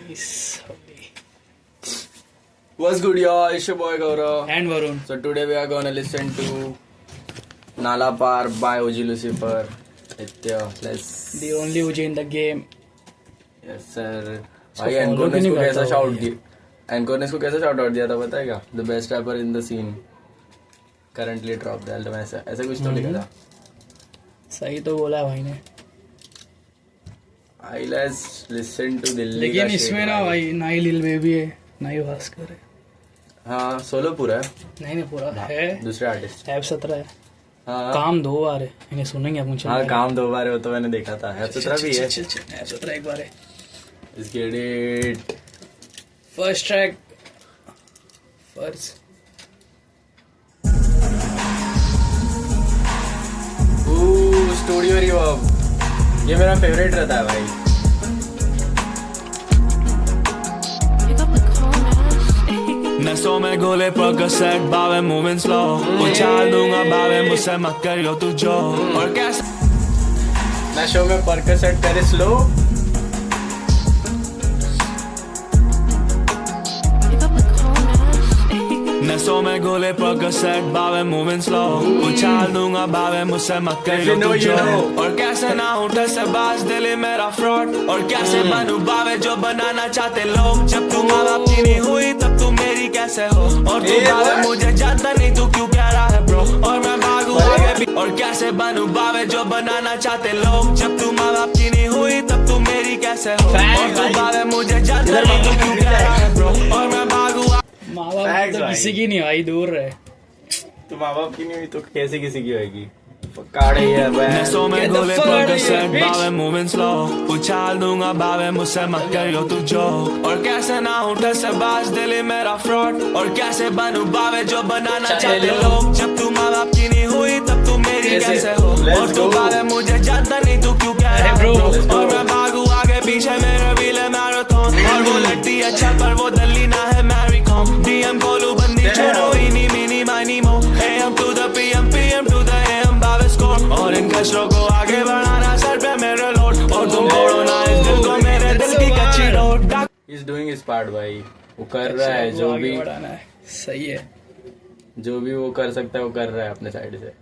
Nice. What's good, y'all? It's your boy Gaurav. And Varun. So today we are gonna listen to Nala Par by OG Lucifer. Let's. The only OG in the game. Yes sir. इसको भाई follow encore ने क्यों इसको नहीं कैसा करता shout भाई? दिया, एनकोर ने इसको कैसा शाउट आउट दिया था पता है क्या? The best rapper in the scene currently drop the album, ऐसा ऐसा कुछ तो लिखा था. सही तो बोला भाई ने. I let's listen to Delhi. लेकिन इसमें ना भाई ना ही लिल बेबी है ना ही भास्कर है. हाँ सोलो पूरा है. नहीं पूरा है. दूसरे आर्टिस्ट ऐप 17 है. हाँ काम 2 बार है. इन्हें सुनेंगे अपन. हाँ काम 2 बार है, वो तो मैंने देखा था. ऐप 17 भी है. ऐप 17 एक बार है. इसके edit first track first. Studio reverb, ये मेरा फेवरेट रहता है भाई. नसों में गोले परकसेट बावे मूविंग स्लो, उछाल दूंगा बावे मुझसे मत करियो तू जो. और कैसे नशों में परकसेट करे स्लो. नसों में गोले परकसेट बावे मूविंग स्लो, उछाल दूंगा बावे मुझसे मत करियो तू जो. और कैसे ना उठे से बाज दिल मेरा फ्रॉड, और कैसे बनूं बावे जो बनाना चाहते लोग. जब तू माँ बाप की नहीं हुई तब तू मेरी कैसे हो. और तू बावे मुझे जानता नहीं तू क्यों कह रहा है ब्रो. और मैं भागू आगे भी. और कैसे बनूं बावे जो बनाना चाहते लोग. जब तू माँ बाप की नहीं हुई तब तू मेरी कैसे हो. और तू बावे मुझे जानता नहीं तू क्यों कह रहा है ब्रो. और मैं भागू माँ बाप तो किसी की नहीं भाई, दूर रहे. तो माँ बाप की नहीं हुई तो कैसे किसी की होगी. काड़े है नसों में गोले परकसेट बावे मूविंग स्लो, उछाल दूंगा बावे मुझसे मत करियो तू जो. और कैसे ना उठे से बाज दिल मेरा फ्रॉड. और कैसे बनूं बावे जो बनाना चाहते लोग. जब तू माँ बाप की नहीं हुई तब तू मेरी कैसे हो. और तू बावे मुझे जानता नहीं तू क्यों कह रहा है. और मैं भागू आगे पीछे मेरे व्हील मैराथन. और वो लड़ती अच्छा पर वो दल्ली ना है मैरी कॉम. डीएम कोलू बंदी छोड़ो इनी meeny miny moe. AM to the PM to the AM बावे स्कोर. और इन कचरों को आगे बढ़ाना सर पे मेरे लोड. और तुम तोड़ो ना इस दिल को मेरे दिल की कच्ची road. Is doing his part भाई. वो कर रहा है जो भी. सही है. जो भी वो कर सकता है वो कर रहा है अपने साइड से.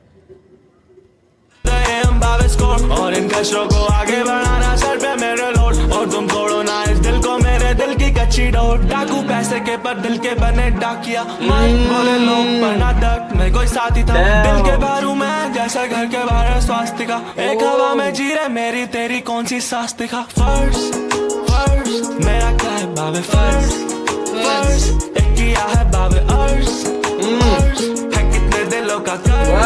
और इन कचरों को आगे बढ़ाना सर पे मेरे लोड. और तुम तोड़ो ना इस दिल को मेरे दिल की कच्ची डोर. डाकू पैसे के पर दिल के बने डाकिया. मार बोले लोग पर ना डक मैं कोई साथी था. दिल के बाहर हूँ मैं जैसे घर के बाहर है स्वास्थ्य का. एक हवा में जी रहे मेरी तेरी कौन सी सांस दिखा. फर्स्ट मेरा क्या है बावे. फर्स्ट एक किया है बावे अर्स. है कितने दिलों का कर्ज.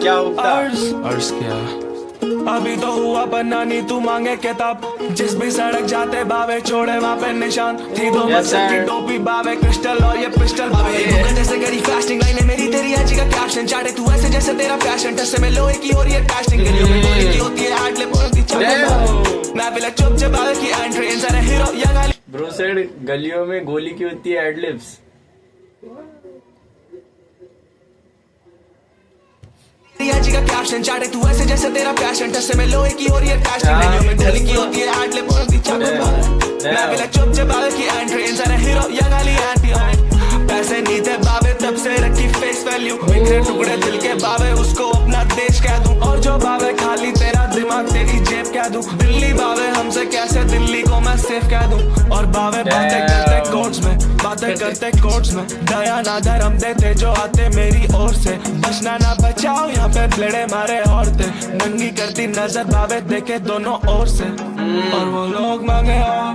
क्या होता अर्ज क्या अभी तो हुआ पर नानी तू मांगे किताब. जिस भी सड़क जाते बावे छोड़े वहाँ पे निशान. थी दो मकसद की टोपी बावे क्रिस्टल और ये पिस्टल बावे. जैसे करी फास्टिंग लाइने मेरी तेरी आजी का कैप्शन. चाटे तू ऐसे जैसे तेरा पैशन. टस में लोहे की हो रही है कास्टिंग. गलियों में गोली की होती है एड लिप और चाटे. मैं भी चुप चबावे की एंट्री इन सारे हीरो या गाली. ब्रो सेड गलियों में गोली की होती है एडलिप्स. जी का कैप्शन. चाटे तू ऐसे जैसे तेरा पैशन. टस में लोहे की हो रही है कास्टिंग. गलियों में गोली की होती है एड लिप और चाटे. मैं भी चुप चबावे की एंट्री इन सारे हीरो या गाली एंटी. पैसे नहीं थे बावे तब से रखी फेस वैल्यू. बिखरे टुकड़े दिल के बावे उसको अपना देश कह दूं. और जो बावे खाली तेरा दिमाग तेरी जेब कह दूं. दिल्ली बावे हमसे कैसे दिल्ली को मैं सेफ कह दूं. और बावे बातें करते कोर्ट्स में. बातें करते कोर्ट्स में. दया ना धर्म देते जो आते मेरी ओर से. बचना ना बचाओ यहाँ पे ब्लेडे मारे औरतें. नंगी करती नजर बावे देखे दोनों ओर से. और वो लोग मांगे और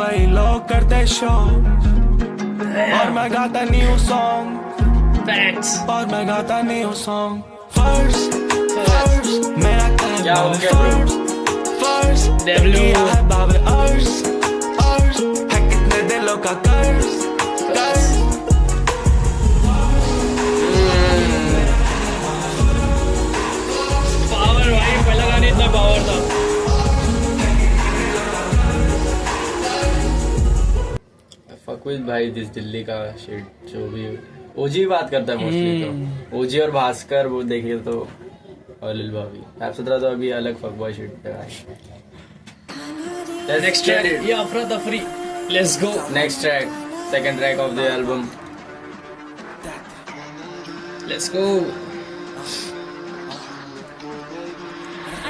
वही लोग करते शो. और मैं गाता न्यू सॉन्ग. और मैं गाता न्यू सॉन्ग. फर्स्ट मेरा क्या है. फर्स्ट किया है बावे अर्स. है कितने दिलों का कर्ज. पावर भाई पहला गाने इतना पावर था. फक विद भाई दिस दिल्ली का शिट. जो भी ओजी बात करता है मोस्टली. तो ओजी और भास्कर वो देखे तो और लिल बॉबी। एप्सरा तो अभी अलग फकबॉय शिट पे है। नेक्स्ट ट्रैक ये अफरा तफरी, let's go. Next track, second track of the album, let's go.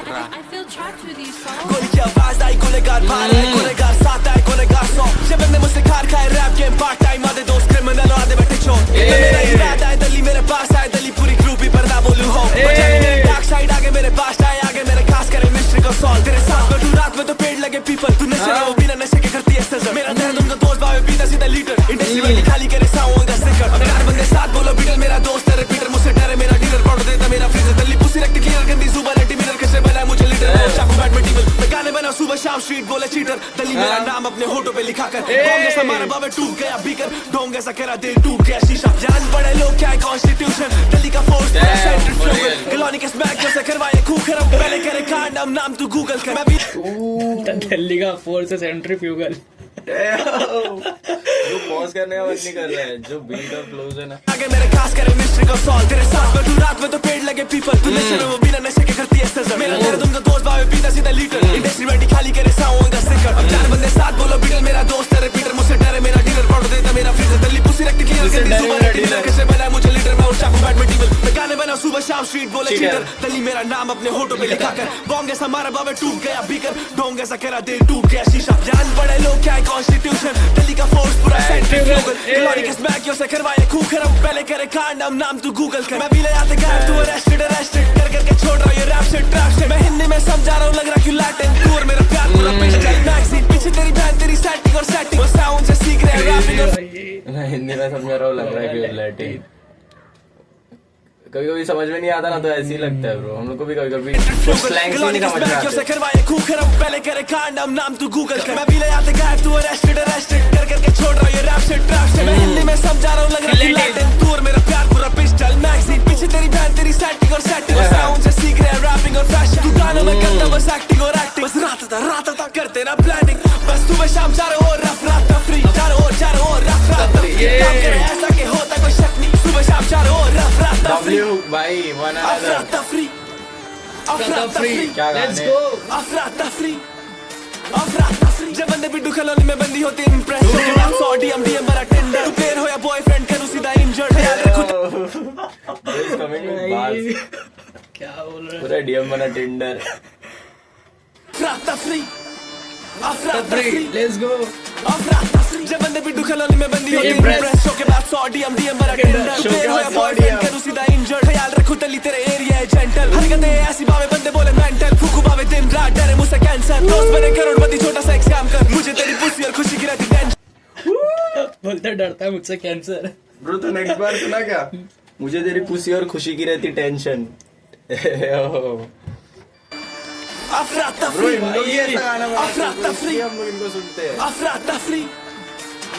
I feel trapped with these songs. गोली की आवाज आई, गुनहगार भार है, गुनहगार साथ आए, गुनहगार सौ। ये बंदे मुझसे खार खाए, रैप गेम पार्ट टाइम, आधे दोस्त क्रिमिनल, आधे बैठे चोर। मेरा इरादा है दली मेरे पास आए, दली पूरी ग्रुप ही पर ना बोलूं हो। बजाने मेरे बैक साइड आगे मेरे पास आए, आगे मेरे खास करे मिस्ट्री को सॉल्व। तेरे साथ बैठूं रात में तो पेड़ लगे पीपल, तू नशे में वो बिना नशे के करती है सजन। मेरा दर्द उनका दोस्त भावे पीता सीधा लीटर, इंडस्ट्री में खाली करे साउंड का स्टिकर। अब चार बंदे साथ बोलो बीटल, मेरा दोस्त है रिपीटर, मुझसे डरे मेरा डीलर, पढ़ देता मेरा फ्रीजर। दली पुसी रखती क्लियर गंदी सुबह लटी मिरर, कैसे बनाए मुझे लीडर, चाकू बैट में टीबल। मैं गाने बना सुबह शाम, स्ट्रीट बोले चीटर, दली मेरा नाम अपने होठों पे लिखा कर। बॉम्ब जैसा मारा बाबे टूट गया बीकर, ढोंग ऐसा करा दिल टूट गया शीशा। जान पड़े लोग क्या है कॉन्स्टिट्यूशन, दली का फोर्स पूरा सेंट्रिफ्यूगल। कॉलोनी के स्मैक जैसे करवाए खूब खरम, पहले करे कांड अब नाम तू गूगल कर। मैं भी दिल्ली का फोर्स सेंट्रीफ्यूगल। जो पॉज करने का मत नहीं कर रहा है, जो बीट और फ्लोज है ना। आगे मेरे खास करे मिस्ट्री को सॉल्व। तेरे साथ बैठूं रात में तो पेड़ लगे पीपल, तू नशे में वो बिना नशे के करती है सजन। मेरा दर्द उनका दोस्त भावे पीता सीधा लीटर, इंडस्ट्री में खाली करे साउंड का स्टिकर। अब चार बंदे साथ बोलो बीटल, मेरा दोस्त है रिपीटर, मुझसे डरे मेरा डीलर, पढ़ देता मेरा फ्रीजर। दली पुसी रखती क्लियर गंदी सुबह लटी मिरर, कैसे बनाए मुझे लीडर, मैं चाकू बैट में टीबल। मैं गाने बना सुबह शाम, स्ट्रीट बोले चीटर, दली मेरा नाम अपने होठों पे लिखा कर। बॉम्ब जैसा मारा बाबे टूट गया बीकर, ढोंग ऐसा करा दिल टूट गया शीशा। जान पड़े लोग क्या है कॉन्स्टिट्यूशन, दली का फोर्स पूरा सेंट्रीफ्यूगल। कॉलोनी के स्मैक से करवाए खूब खरम, पहले करे कांड अब नाम तू गूगल कर। मैं भी ले आते गायब, तू अरेस्टेड अरेस्टेड कर करके छोड़ रहा हूँ ये रैप से ट्रैप से। मैं हिंदी में समझा रहा हूँ, लग रहा क्यों लैटिन, तू और मेरा प्यार पूरा पिस्टल मैक्सी। पीछे तेरी बहन तेरी सेटिंग और सेटिंग, वो साउंड से सीख रहे हैं रैपिंग और मैं हिंदी में समझ रहा हूँ, लग रहा है कि लैटिन। कभी कभी समझ में नहीं आता ना, तो ऐसे ही लगता है ब्रो। हम लोग को भी कभी कभी स्लैंग नहीं समझ में आता। करवाए खूब खरम, पहले करे कांड अब नाम तू गूगल कर। मैं भी ले आते गायब, तू अरेस्टेड अरेस्टेड कर करके छोड़ रहा हूँ ये रैप से ट्रैप से। मैं हिंदी में समझा रहा हूँ, लग रहा है लैटिन, तू और मेरा प्यार पूरा पिस्टल मैगजीन। पीछे तेरी बहन तेरी सेटिंग और सेटिंग, और साउंड से सीख रहे हैं रैपिंग और फैशन। तू गानों में करता बस एक्टिंग और एक्टिंग, बस रात था करते ना प्लानिंग। बस सुबह शाम चारों ओर रफ रात तफरी, चारों ओर रफ रात तफरी। काम करे ऐसा कि होता कोई शक नहीं, सुबह शाम चारों ओर रफ रात तफरी। W भाई वन अफरा तफरी, अफरा तफरी, क्या लेट्स गाने। गो। अफरा तफरी, अफरा तफरी। जब बंदे बिट्टू कॉलोनी में बंदी होती इम्प्रेस, के बाद 100 DM बड़ा टेंडर। तू प्लेयर हो या बॉयफ्रेंड, करूँ सीधा इंजर्ड। ख्याल रखो This is coming with bars. क्या बोल रहा है? पूरा DM बना टिंडर। अफरा तफरी, अफरा तफरी, लेट्स गो। अफरा तफरी। जब बंदे बिट्टू कॉलोनी में बंदी होती इम्प्रेस, के बाद 100 DM बड़ा टेंडर। तू प्लेयर हो या बॉयफ्रेंड, करूँ सीधा इंजर्ड। ख्याल रखो तली तेरे एरिया है जेंटल, हरकतें ऐसी बावे बंदे बोले मेंटल। फूकू बावे दिन रात, डरे मुझसे कैंसर। दोस्त बने करोड़पति, छोटा सा एक स्कैम कर, मुझे तेरी पुसी और खुशी की रहती टेंशन। बोलता डरता है मुझसे कैंसर। ब्रो तो नेक्स्ट बार सुना क्या, मुझे तेरी पुसी और खुशी की रहती टेंशन। अफरा ब्रो तफरी, इन लोग ये ऐसा गाना बनाते अफरा हैं, bro, तफरी, इसलिए हम लोग इनको सुनते हैं। अफरा तफरी,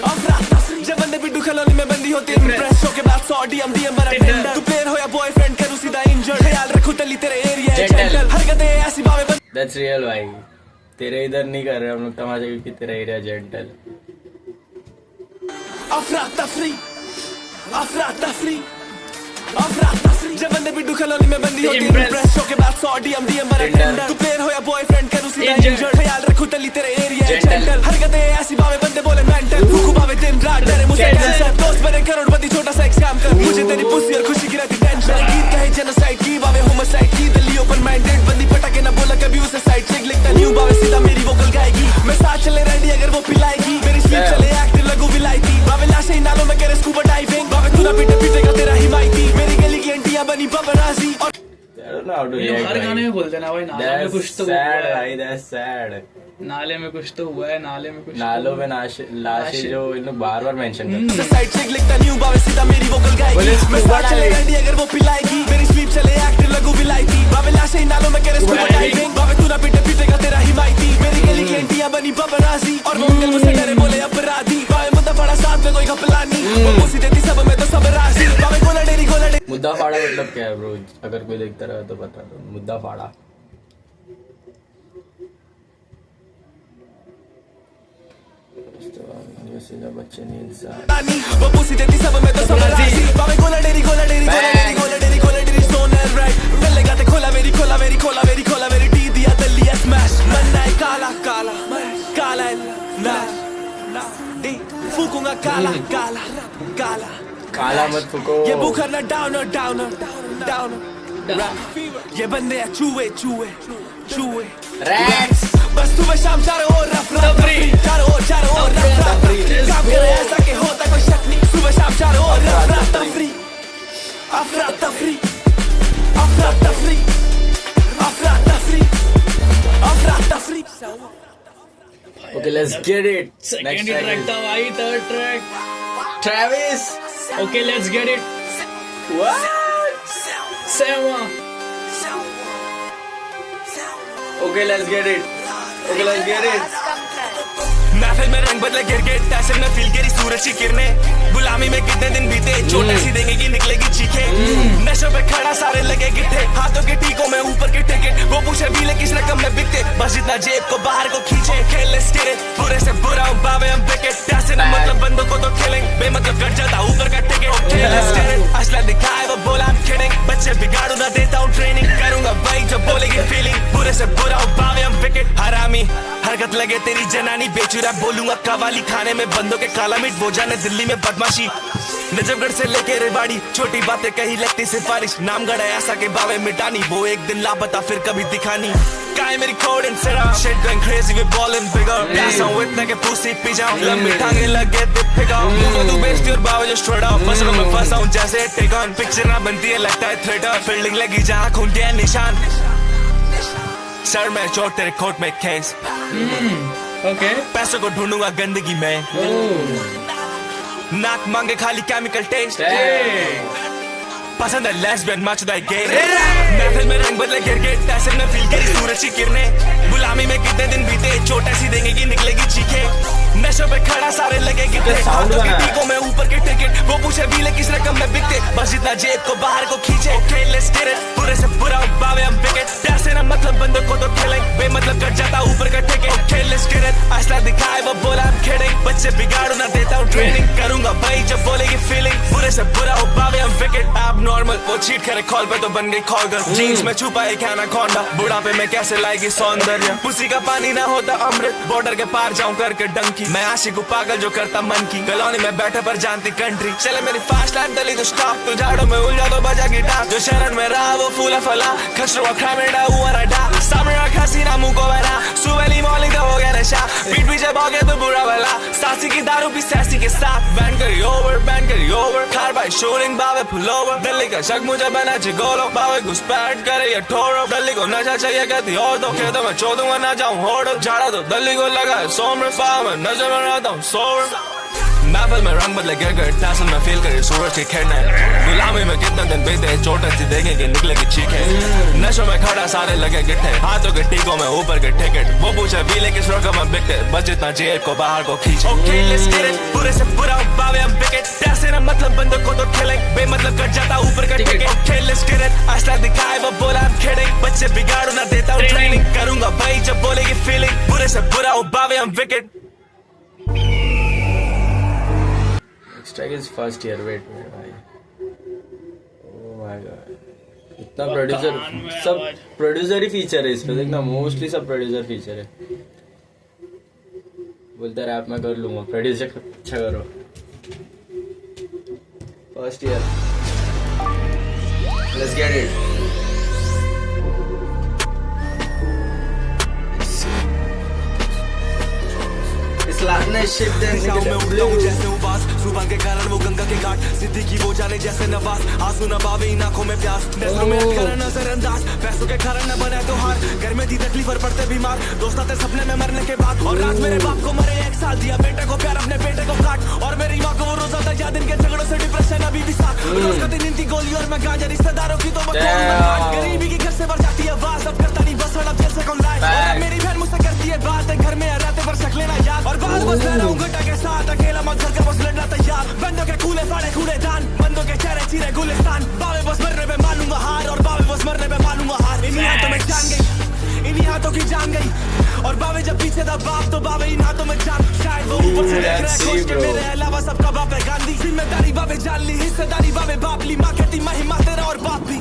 अफरा तफरी। जब बंदे बिट्टू कॉलोनी में बंदी होती इम्प्रेस, के बाद 100 DM बड़ा टेंडर। तू प्लेयर हो या बॉयफ्रेंड, करूँ सीधा इंजर्ड। ख्याल रखो तली तेरे एरिया है जेंटल, हरकतें ऐसी बावे बंदे। That's real भाई, तेरे इधर नहीं कर रहे हम लोग तमाशा, क्योंकि तेरा एरिया जेंटल। अफरा तफरी, अफरा तफरी, अफरा तफरी। जब बंदे बिट्टू कॉलोनी में बंदी होती इम्प्रेस, के बाद 100 DM बड़ा टेंडर। तू प्लेयर हो या बॉयफ्रेंड, करूँ सीधा इंजर्ड। ख्याल रखो तली तेरे एरिया है जेंटल, हरकतें ऐसी बावे बंदे बोले मेंटल। फूकू बावे दिन रात, डरे मुझसे कैंसर। दोस्त बने करोड़पति, छोटा सा एक स्कैम कर, मुझे तेरी पुसी और खुशी की रहती टेंशन। गीत कहे जेनोसाइड की, बावे होमोसाइड की, दिल्ली ओपन माइंडेड बंदी पटाके ना बोला कभी उसे साइड चिक लिखता न्यू बावे सीधा मेरी वोकल गाएगी। मैं साथ चले रेडी अगर वो पिलाएगी, मेरी स्लीप चले एक्टिव लगू विलायती। बावे लाशे ही नालों में करे स्कूबा डाइविंग, बावे तू ना पीटे पीटेगा तेरा हिमायती। मेरी गली की आंटियां बनी बबराजी और I don't know how to ये react, हर गाने भाई। में बोलते हैं ना भाई, नाले में That's कुछ तो sad हुआ है। भाई, that's sad। नाले में कुछ तो हुआ है, नाले में कुछ तो नालों हुआ में है। लाशें जो इन लोग बार बार मेंशन करते हैं। साइड चिक लिखता न्यू बावे सीधा मेरी वोकल गाएगी। मैं साथ चले रेडी अगर वो पिलाएगी, मेरी स्लीप चले एक्टिव लगू विलायती। बावे लाशे ही नालों में करे स्कूबा डाइविंग, बावे तू ना पीटे पीटेगा तेरा हिमायती। मेरी गली की आंटियां बनी बबराजी और वो अंकल मुझसे डरे बोले अपराधी। बावे मुद्दा पड़ा साथ में कोई घपला नहीं, वो पुसी देती सब में तो सब राजी। बावे गोला डेरी मुद्दा फाड़ा मतलब क्या है ब्रो, अगर कोई देखता रहा तो बता दो। मुद्दा फाड़ा बच्चे नहीं इंसान। वो पुसी देती सब में तो सब राजी। बावे गोला डेरी सोनर राइट, मिलेगा खोला मेरी खोला मेरी खोला मेरी खोला मेरी टी दिया दलिया स्मैश मन्ना है काला काला काला है ना डी फूकूंगा काला काला काला काला मत फूको ये बुखार ना डाउन डाउन डाउन ये बंदे हैं चूहे चूहे चूहे रैट्स बस सुबह शाम चारों ओर रफरा चारों ओर रफरा काम करे ऐसा कि होता कोई शक नहीं सुबह शाम चारों ओर रफरा तफरी अफरा तफरी अफरा तफरी अफरा तफरी अफरा तफरी Okay, let's get it. Second Next track track था भाई, third track. is Travis. Okay let's get it. What? सेवा. Okay, let's get it. Okay, let's get it. महफिल में रंग बदले गिर के टैसल में फील करी सूरज की किरणें गुलामी में कितने दिन बीते चोट ऐसी देंगे कि निकलेगी चीखे नशों पे खड़ा सारे लगे गिट्ठे हाथों के टीकों में ऊपर के टिकट वो पूछे बीले किस रकम में बिकते बस इतना जेब को बाहर को खींचे खेल स्टेरे बुरे से बुरा बावे हम विकेट टैसे ना मतलब बंदों को तो खेलेंगे बेमतलब कट जाता ऊपर का टिकट खेल स्टेरे असला दिखाए वो बोला हम खेलेंगे बच्चे बिगाड़ू ना देता हूँ ट्रेनिंग करूंगा वही जो बोलेगी फीलिंग बुरे से बुरा बावे हम विकेट हरामी हरकत लगे तेरी जनानी बेचुरा बोलूंगा कवाली खाने में बंदों के काला मीट वो जाने दिल्ली में बदमाशी नजफगढ़ से लेके रेवाड़ी छोटी बातें कही लगती सिफारिश नाम गढ़ा ऐसा के बावे मिटानी वो एक दिन लापता फिर कभी दिखानी काय मेरी code in set up shit going crazy we ballin' bigger pass on with like a pussy P जाऊं लंबी टांगे लगे दे pick up मुझको तू बेचती और बावे जो straight up मसलों में फंसा हूं जैसे take on पिक्चर ना बनती है लगता है थ्रेटर फील्डिंग लगी जहां खून के निशान सर में चोट तेरे कोट में केस ओके. पैसों को ढूंढूंगा गंदगी में नाक मांगे खाली केमिकल टेस्ट पसंद है लेस्बियन मचदाई गे महफिल में रंग बदले गिर के टैसल में फील करी सूरज की किरणें गुलामी में कितने दिन बीते चोट ऐसी देंगे कि निकलेगी चीखे नशों पे खड़ा सारे लगे गिट्टे हाथों के टीकों में ऊपर के टिकट वो पूछे बीले किस रकम में बिकते बस इतना जेब को बाहर को खींचे खेल लेट्स गेट इट बुरे से बुरा बावे हम विकेट टैसे ना मतलब बंदों को तो खेलेंगे बेमतलब कट जाता ऊपर का टिकट खेल लेट्स गेट इट असला दिखाए वो बोला हम खेलेंगे बच्चे बिगाड़ू ना देता हूँ ट्रेनिंग करूंगा भाई जब बोलेगी फीलिंग बुरे से बुरा बावे हम विकेट आप नॉर्मल वो चीट करे कॉल पे तो बन गई कॉल कर जीन्स में छुपा एक एनाकोंडा बुढ़ापे में कैसे लाएगी सौंदर्य पुसी का पानी ना होता अमृत बॉर्डर के पार जाऊं करके डंकी मैं आशिक हूं पागल जो करता मन की कॉलोनी में बैठे पर जानती कंट्री चले मेरी फास्ट लाइन दली तो स्टॉप तू झाड़ों में उलझा तो बजा गिटार जो शरण में रहा वो फूला फला खसरुआ खामेड़ा हुआ रडा सामने रखा सीना मुंह को बना सुवेली मौली तो हो गया नशा पीठ पीछे भागे तो बुरा भला सासी की दारू भी सैसी के साथ बैन करी ओवर खार भाई शोरिंग बावे फुलोवर दिल्ली का शक मुझे बना चिगोलो बावे घुसपैठ करे ये ठोरो दिल्ली को नशा चाहिए कहती और दो खेतों में चोदूंगा ना जाऊं होड़ झाड़ा तो दिल्ली को लगा है सोमर पाव में नजर में रहता हूँ सोर महफिल में रंग बदले गिर गए टैसल में फील करे सूरज की किरणें गुलामी में कितने दिन बीते चोट ऐसी देंगे कि निकलेगी चीखे नशों में खड़ा सारे लगे गिट्टे हाथों के टीकों में ऊपर के टिकट वो पूछे बीले किस रकम में बिकते बस जितना जेब को बाहर को खींचे ओके लेट्स गेट इट बुरे से बुरा बावे हम विकेट टैसे ना मतलब बंदों को तो खेलेंगे बेमतलब कट जाता ऊपर का ticket okay let's get it असला दिखाए वो बोला हम खेलेंगे बच्चे बिगाड़ू ना देता हूँ ट्रेनिंग करूंगा भाई जब बोलेगी फीलिंग बुरे से बुरा बावे हम wicket Next track is first year. Wait, भाई. Oh my god. इतना प्रोड्यूसर सब प्रोड्यूसर ही फीचर है इसमें देखना मोस्टली सब प्रोड्यूसर फीचर है बोलता रैप मैं कर लूंगा प्रोड्यूसर अच्छा करो first year let's get it जुबान के कारण वो गंगा के घाट सिद्धि की वो जाने जैसे नवाज आंसू न बावे इन आंखों में प्यास नजरों में कारण नजरअंदाज पैसों के कारण न बने तो हार घर में थी तकलीफ और पड़ते बीमार दोस्त आते सपने में मरने के बाद और रात मेरे बाप को मरे 1 साल दिया बेटे को प्यार अपने बेटे को काट और मेरी माँ को वो रोज आता याद इनके झगड़ों से डिप्रेशन अभी भी साथ रोज का दिन इनकी गोली और मैं गांजा रिश्तेदारों की तो गरीबी की घर से भर जाती है आवाज अब करता नहीं बस अब जेल से कौन लाए मेरी बहन मुझसे करती है बात घर में रहते पर शक लेना याद और बात बस रहा हूँ घटा के साथ अकेला मत घर का बस लड़ना तैयार बंदों के कूले फाड़े कूड़े दान बंदों के चेहरे चीरे गुलिस्तान बावे बस मरने पे मानूंगा हार और बावे बस मरने पे मानूंगा हार इन्हीं हाथों में जान गई इन्हीं हाथों की जान गई और बावे बावे जब पीछे था बाप तो बावे ही ना तो मैं जान शायद वो ऊपर से देख रहा है खोज के मेरे अलावा सबका बाप है गांधी जिम्मेदारी बावे जान ली हिस्सेदारी बावे बाप ली माँ कहती महिमा तेरा और बाप भी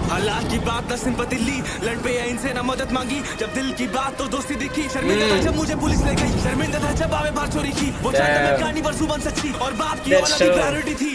हालात की बात न सिंपति ली लड़ पे इनसे न मदद मांगी जब दिल की बात तो दोस्ती दिखी शर्मिंदा था जब मुझे पुलिस ले गई शर्मिंदा था जब आवे बाहर चोरी की वो चाहता मैं कहानी पर सुबह सच्ची और बाप की औलाद की प्रायोरिटी थी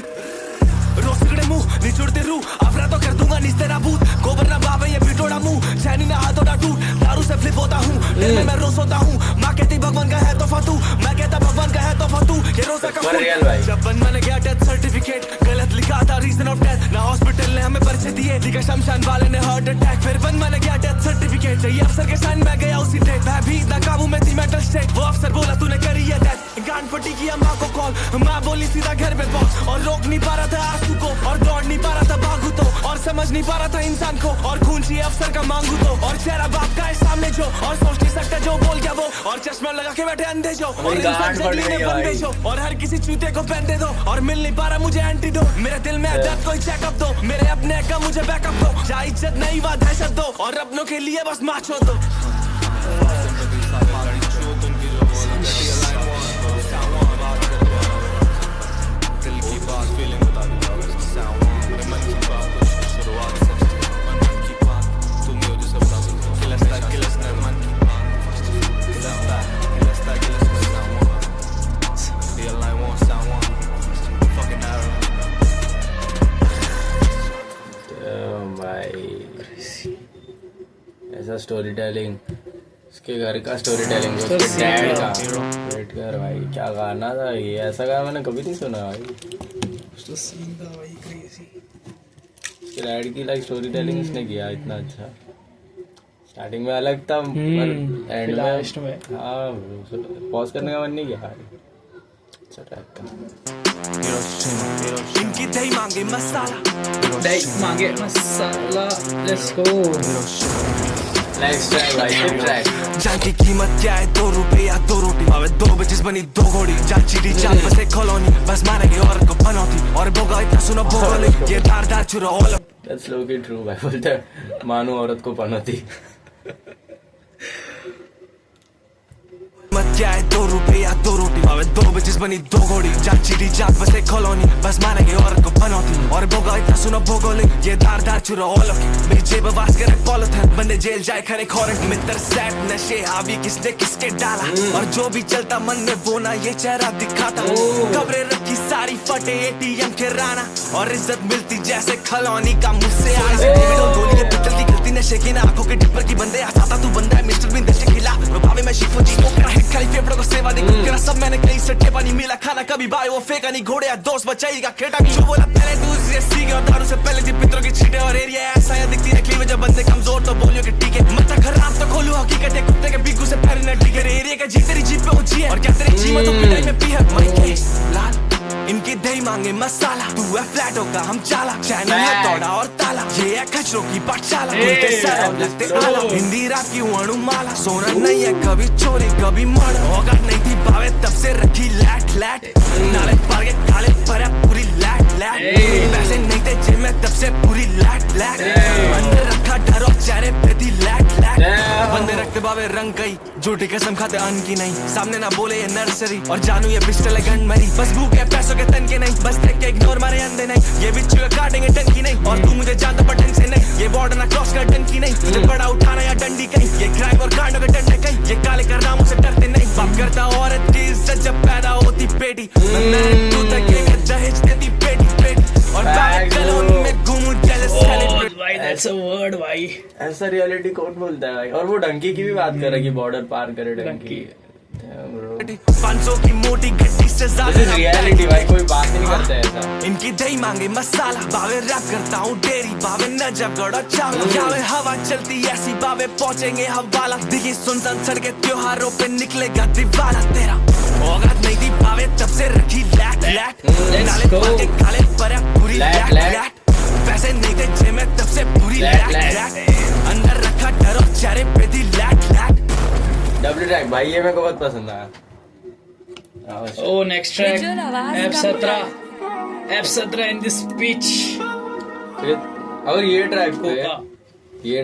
रोज सिगड़े मुंह निचोड़ते रू अफरा तो कर दूंगा निस्ते नाबूद गोबर ना बावे ये बिटोड़ा मुंह चैनी ना हाथों ना टूट दारू से फ्लिप होता हूँ दिल में मैं रोज होता हूँ माँ कहती भगवान का है तो फातू मैं कहता भगवान का है तो फातू ये रोजा का जब बन मैंने गया डेथ सर्टिफिकेट गलत लिखा था रीजन ऑफ डेथ ना हॉस्पिटल ने हमें परिचय दिए लिखा शमशान वाले ने हार्ट अटैक फिर बन मैंने गया डेथ सर्टिफिकेट चाहिए अफसर के साइन में गया उसी डेट मैं भी ना काबू में थी मेंटल स्टेट वो अफसर बोला तूने करी है डेथ गांड फटी किया माँ को कॉल माँ बोली सीधा घर में पहुंच और रोक नहीं पा रहा था आंसू को और दौड़ नहीं पा रहा था भागू तो और समझ नहीं पा रहा था इंसान को और खून चाहिए अफसर का मांगू तो और चेहरा बाप का है सामने जो और सोच नहीं सकता जो बोल गया वो और चश्मा लगा के बैठे अंधे जो और इंसान से लीने बंदे जो और हर किसी चूते को पहन दे दो और मिल नहीं पा रहा मुझे एंटीडोट मेरे दिल में दर्द कोई चेकअप दो मेरे अपने का मुझे बैकअप दो जा इज्जत नहीं वा दहशत दो और अपनों के लिए बस माचो दो ऐसा स्टोरी टेलिंग उसके घर का स्टोरी टेलिंग उसके डैड का वेट कर भाई क्या गाना था ये ऐसा गाना मैंने कभी नहीं सुना भाई तो सीन था भाई क्रेजी उसके डैड की लाइक स्टोरी टेलिंग उसने किया इतना अच्छा स्टार्टिंग में अलग था पर एंड लास्ट में हाँ पॉज करने का मन नहीं किया अच्छा ट्रैक था इनकी दही मांगे मसाला दही मांगे मसाला लेट्स गो नेक्स्ट ट्रैक भाई फिर ट्रैक जान की कीमत क्या है 2 रुपए या 2 रोटी अबे 2 बचेस बनी 2 घोड़ी जान चीटी जान बस एक कॉलोनी बस मारेंगे औरत को पनौती और बोगा इतना सुनो भोगोली ये धार छुरा ऑल दैट्स लोकी ट्रू भाई बोलते मानो औरत को पनौती मत क्या है 2 रुपए या 2 रोटी अबे 2 बचेस बनी 2 घोड़ी जान चीटी जान बस एक कॉलोनी बस मारेंगे औरत को पनौती और बोगा इतना सुनो भोगोली ये धार छुरा ऑल मेरी जेब वास करे पॉलिथिन बंदे जेल जाए खरे खौरन मित्र सेट नशे हावी किसने किसके डाला और जो भी चलता मन में वो ना ये चेहरा दिखाता खबरें रखी सारी फटे एटीएम के राना और इज्जत मिलती जैसे खलौनी का मुझसे गोलियां पिटलती गलती नशे की ना आंखों के डिपर की बंदे आता तू बंदा है मिस्टर बिन के खिलाफ भावे मैं शिफो जी खाली फेफड़ों को सेवा दी करा सब मैंने कहीं से ठेपा नहीं मिला खाना कभी भाई वो फेंका नहीं घोड़े या दोस्त बचाएगा खेटा भी जो बोला पहले तू सीखे और दारू से पहले थी पितरों की छींटे और एरिया ऐसा या दिखती है क्लीव जब बंदे कमजोर तो बोलियो कि ठीक है मत खराब तो खोलू हकीकत है कुत्ते के बिगू से पहले न ठीक है एरिया का जी तेरी जीप पे ऊंची है और क्या तेरी जी में तो पिटाई में पी है माइके लाल इनकी दही मांगे मसाला तू है फ्लैटों का हम चाला चैनल है दौड़ा और ताला ये है खचरों की पाठशाला उनके सर और लगते आला हिंदी रात की वणु माला सोना नहीं है कभी चोरी कभी मर्डर होगा नहीं थी भावे तब से रखी लैट लैट नाले पार के काले पर पूरी लैट लैट पैसे नहीं थे जेब में तब से पूरी लैट लैट अंदर रखा डर और चेहरे पे थी लैट लैट बंदे रखते बावे रंग गई झूठी कसम खाते अन की नहीं सामने ना बोले ये नर्सरी और जानू ये पिस्टल है गन मरी बस भूख है पैसों के तन के नहीं बस देख के इग्नोर मारे अंधे नहीं ये बिच्छू काटेंगे टंकी नहीं और तू मुझे जानता पर ढंग से नहीं ये बॉर्डर ना क्रॉस कर डंकी नहीं तुझे बड़ा उठाना या डंडी कहीं ये क्राइम और कांडों के डंडे कहीं ये काले करनामों से डरते नहीं बाप करता औरत की इज्जत जब पैदा होती बेटी मैं तू तक दहेज देती बेटी बेटी और बैग कॉलोनी में घूमूं जेलस सेलिब्रेट भाई दैट्स अ वर्ड भाई ऐसा रियलिटी कौन बोलता है भाई और वो डंकी की भी बात कर रहा है कि बॉर्डर पार करे डंकी 500 की मोटी गड्डी से ज्यादा रियलिटी भाई कोई बात ही नहीं करता है ऐसा इनकी दही मांगे मसाला बावे रैप करता हूँ डेरी बावे नजफगढ़ और चावल चावे हवा चलती ऐसी बावे पहुंचेंगे हवाला दिखी सुनसान सड़के त्योहारों पे निकलेगा दीवाना तेरा औकात नहीं थी बावे तब से रखी लैट लैट नाले पार के काले पर पूरी लैट लैट पैसे नहीं थे जेब में तब से पूरी लैट लैट अंदर रखा डर और चेहरे पे थी लैट लैट डब्ल्यू ट्रैक भाई ये मेरे को बहुत पसंद आया ओ next track F17 in this pitch अगर ये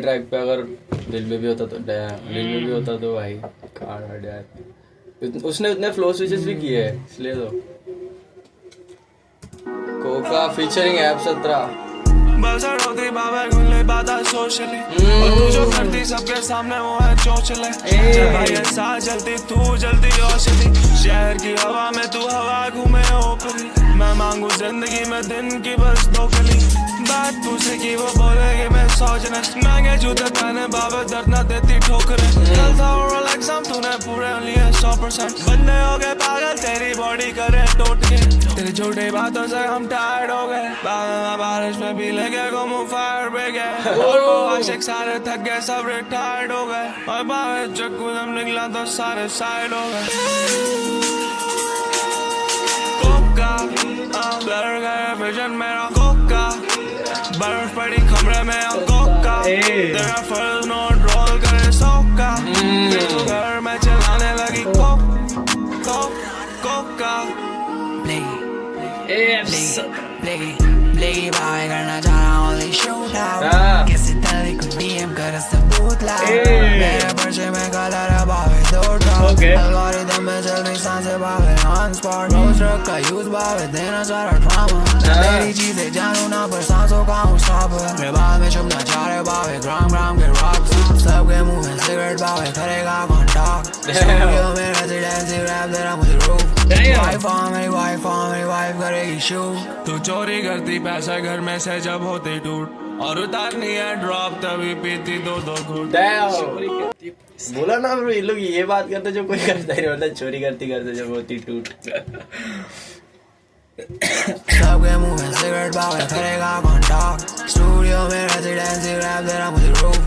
ट्रैक पे अगर दिल में भी होता तो भाई कार्ड यार, उसने उतने फ्लो स्विचेस भी किए हैं इसलिए तो। कोका फीचरिंग ऐप 17 बस रोती बाबा गुल्ले बादा सोशली और तू जो करती सबके सामने वो है चोचले जब भाई ऐसा जल्दी तू जल्दी औषधि शहर की हवा में तू हवा घूमे ओपरी मैं मांगू जिंदगी में दिन की बस 2 कली बात तुझसे की वो बोलेगी मैं सोचना महंगे जूते पहने बाबा दर्द न देती ठोकरें कल था रोलेक्स हम तूने पूरे लिए 100% बंदे हो गए पागल तेरी बॉडी करे टूट के तेरी झूठी बातों से हम टायर्ड हो गए बारिश में भी लेके घूमू फायर ब्रिगेड और वो आशिक सारे थक गए सब रिटायर्ड हो गए और बाहर चक्कू जब निकला तो सारे साइड हो गए कोका डर गया विजन मेरा कोका बर्फ पड़ी कमरे में कोका तेरा फर्ज नोट रोल करे सोका फिर तू घर में चलाने लगी कोका Bliggy बाय करना चाह रहा हूँ ले शूट आउट कैसे तेरे को DM कर सबूत ला मेरे पर्चे में कलर बावे 2 ड्रॉप एल्गोरिदम में चल रही सांसें बावे ऑन स्पॉट रोज ड्रग का यूज बावे देना सारा ड्रामा मेरी चीजें जानू ना पर सांसों का हूँ स्टॉपर मेरे बाल में चुभना चाह रहे बावे ग्राम के रॉक्स सबके मुंह में सिगरेट बावे करेगा कॉन्टैक्ट स्टूडियो में रेजिडेंसी रैप दे रहा मुझे रूफ मेरी वाइफ करेगी शू तू चोरी करती पैसा घर में से जब होती टूट और उतारनी है ड्रॉप तभी पीती 2 घूंट बोला ना ब्रो, ये लोग ये बात करते जो कोई करता ही नहीं, मतलब चोरी करती जब होती टूट। सबके मुंह में सिगरेट बावे करेगा कॉन्टैक्ट स्टूडियो में रेजिडेंसी रैप दे रहा मुझे रूफ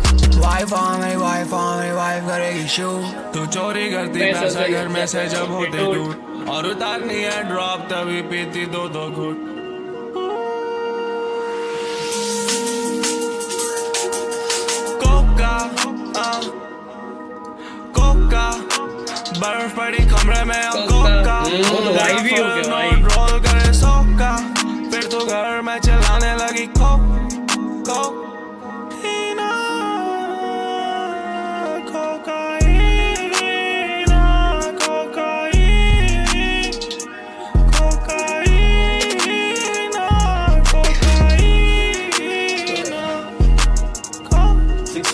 मेरी वाइफ करेगी शू तू चोरी करती पैसा घर में से जब होती टूट और उतारनी है ड्रॉप तभी पीती 2 घूंट कोका बर्फ पड़ी कमरे में कोका रोल करे सोका फिर तो घर में चलाने लगी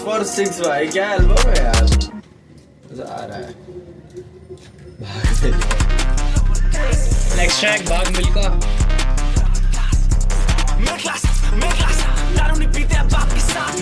और 6 भाई क्या एल्बम है यार, मजा आ रहा है। नेक्स्ट ट्रैक भाग मिल्खा दारू नहीं पीते अब बाप के साथ